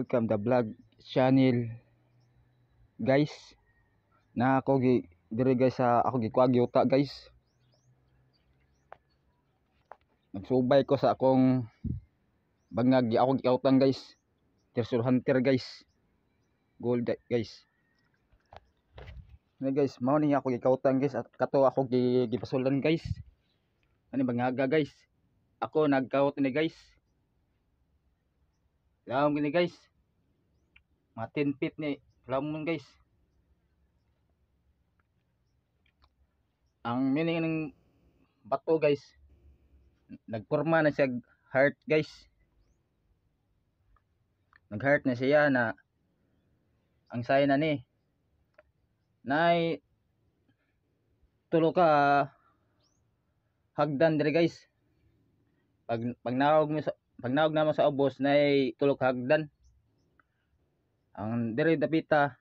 welcome the vlog channel guys. Na ako dire guys sa ako gikuha yuta guys. Nagsubay ko sa akong bangag ako gikautan guys. Treasure hunter guys. Gold guys. Na guys, mao ni ako gikautan guys at kato ako gipasulan guys. Ani bangaga guys. Ako nagkaut ni guys. Lamon gini guys. Mga 10 feet ni lamon guys. Ang meaning ng bato guys, nagporma na siya heart guys. Nag-heart na siya na ang sign na ni nay tulo ka hagdan dire guys. Pag nawag na mo sa ubos nay tulo ka hagdan. Ang dire dapita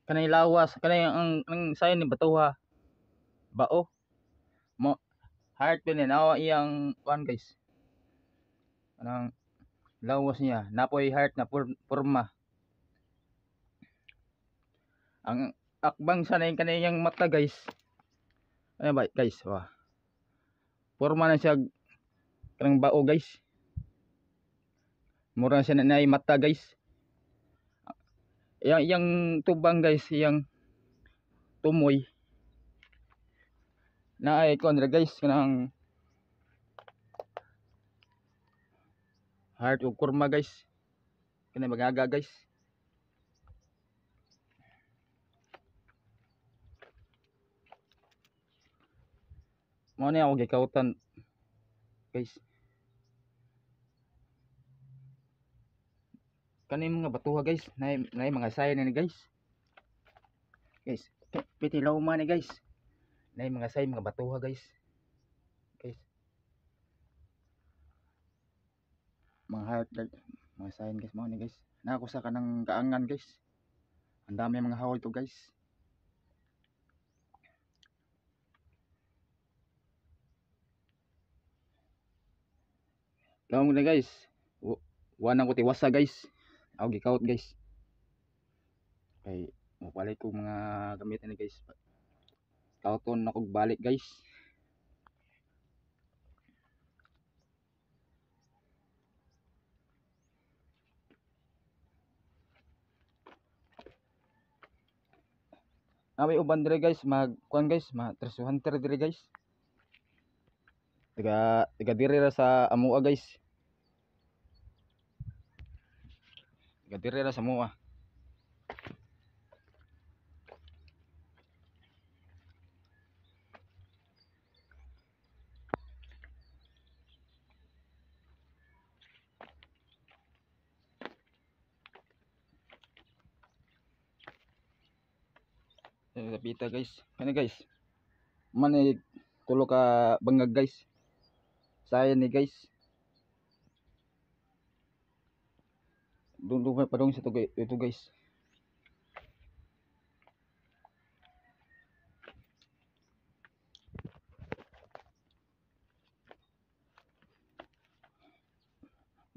kanay lawas kanay ang sign ni batuha bao mo heart pin na iyang one guys. Anang lawas niya napoy heart na porma. Ang akbang sa nang kaniyang mata guys. Ano ba guys? Wah. Porma na siya kanang bao guys. Mura siya na mata guys. Yang tubang guys, yang tumoy. Na ay kon guys kanang heart ug kurma guys. Kanay magaga guys. Mo ni ako gikautan guys. Kani mga batuha guys, nay mga sign ni guys. Guys, pitilaw man ni guys. Nay mga sign mga batuha guys. Guys. Mga heart guys, mga sign guys mo ni guys. Na ako sa kanang kaangan guys. Ang dami mga hawol to guys. Lawan mo na guys. Wanang ko tiwasa guys. Ako gikaut guys. Kay mapalay ko mga gamit ni guys. Kauton ako balik guys. May uban dire guys, magkuan guys, treasure hunter dire guys. Tiga dire ra sa amua guys. Tiga dire ra sa amua. Pita guys. Kani guys. Man tulo ka bangag guys. Saya ni guys. Dungdung padong sa ito guys.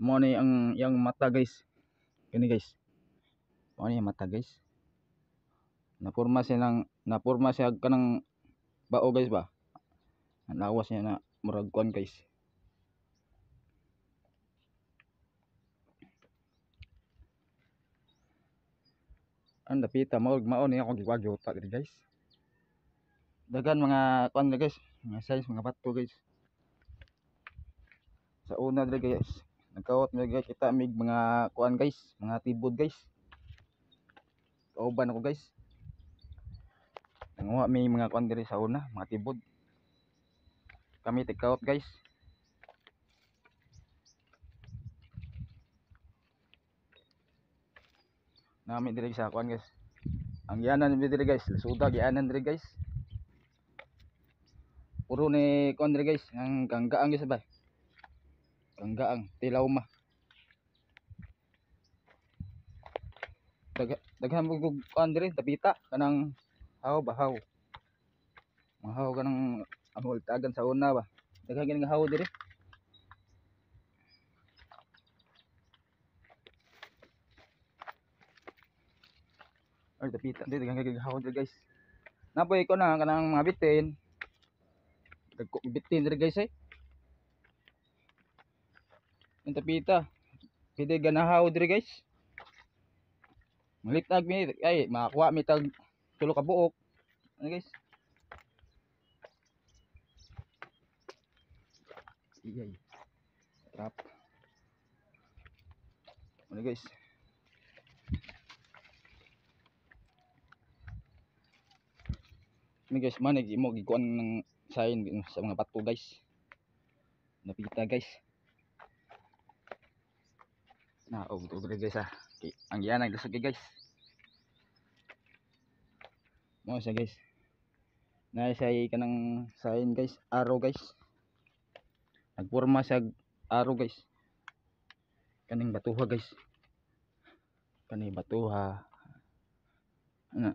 Mo ni ang yang mata guys. Kani guys. Mo ni mata guys. Napurma siya kanang bao guys ba. Nawas niya na murag kuan guys. Ang dapita mao ni ako giwag-yuta diri guys. Dagan mga kuan guys, mga size mga bato guys. Sa una diri guys, nagkawat mi guys kita mig mga kuan guys, mga tibod guys. Kauban ako guys. Nanguha mi mga kuan diri sa una, mga tibod. Kami tigkawat guys. Nami diri sa kuan guys. Ang yanan diri guys, suda yanan diri guys. Puro ni kuan diri guys, ang kanggaang guys ba. Kanggaang tilaw ma. Daghan mo kuan diri tapita kanang bahaw. Mahaw kanang amol tagan sa una ba. Daghan gini nga haw diri. Or dapita dito gagahawon dito guys. Napoy ko na kanang mga bitin. Bitin dito guys eh. Yung dapita. Pwede ganahaw dito guys. Malitag mi ay makakuha mi tag tulo ka buok. Ano guys? Iyay. Trap. Ano guys? Ini guys, mana mo gikuan ng sign sa mga bato guys. Napita guys. Na ito guys ah. Okay. Ang yan ang dasag guys. Mo siya guys. Na siya kanang sign guys, arrow guys. Nagporma sa arrow guys. Kaning batuha guys. Kaning batuha. Ano?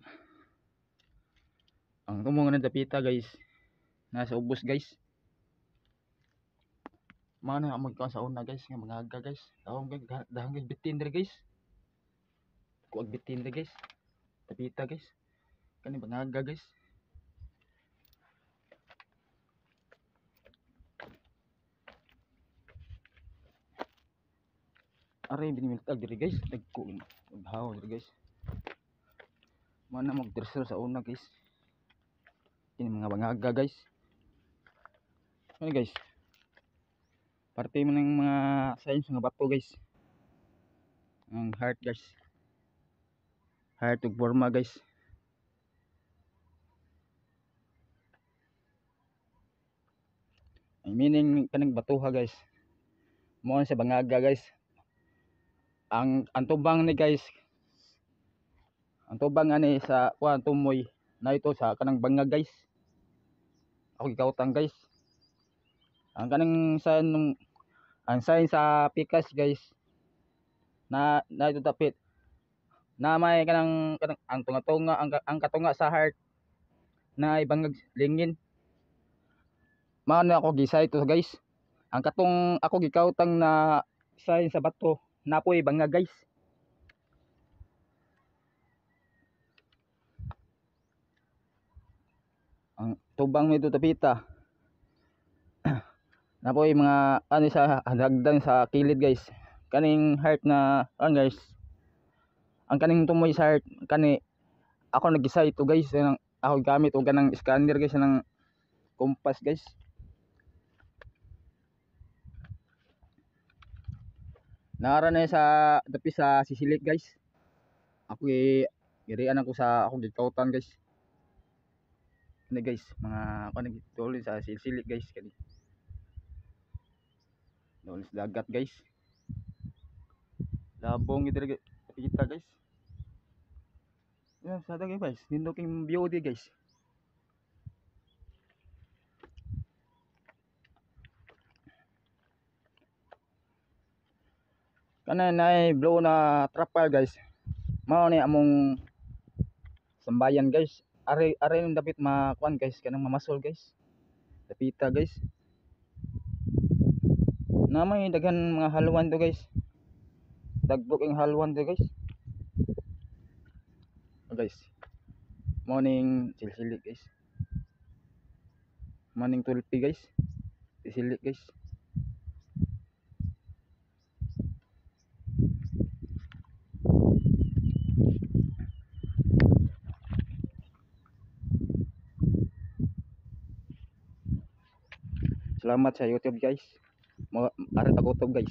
Ang tumong na dapita guys. Nasa ubos guys. Mana magkuan sa una guys, nga mga aga guys. Dahon guys bitin diri guys. Kuag bitin diri guys. Dapita guys. Kaning mga aga guys. Aray binimiltag diri guys. Naghaw diri guys. Mana magdresser sa una guys. Ini mga bangaga guys. Ano guys? Parte mo ng mga signs ng bato guys. Ang heart guys. Heart ug forma guys. Ang meaning kanang batuha guys. Mo sa bangaga guys. Ang tubang ni guys. Ang tubang ani sa kuan tumoy na ito sa kanang banga guys. Ako gikautang guys. Ang kanang sign nung ang sign sa pikas guys na ito tapit na may kanang ang tunga-tunga ang katunga sa heart na ibangag lingin. Mao na ako gisay ito guys. Ang katong ako gikautang na sign sa bato napoy banga guys. Ang tubang nito tapita napoy mga ano sa hagdan sa kilid guys. Kaning heart na guys. Ang kaning tumoy sa heart kani ako nagisa ito guys. Ako gamit og kanang scanner guys ng compass guys. Nara na sa dapi sa sisilik guys. Ako girian ako sa ako gikautan guys. Ini guys, mga ako nagtulin sa sisilik guys kani. Doon sa dagat guys. Labong ito kita guys. Yan sa dagat guys, nindoking view di guys. Kana na blow na trapper guys. Mao ni among sambayan guys. Are yung dapat makuan guys kanang mamasol guys. Dapita guys. Na may daghan mga haluan to guys. Dagbok yung haluan to guys. Guys. Morning silsilik guys. Morning tulpi guys. Silsilik guys. Salamat sa YouTube guys. Ari ta kutob guys.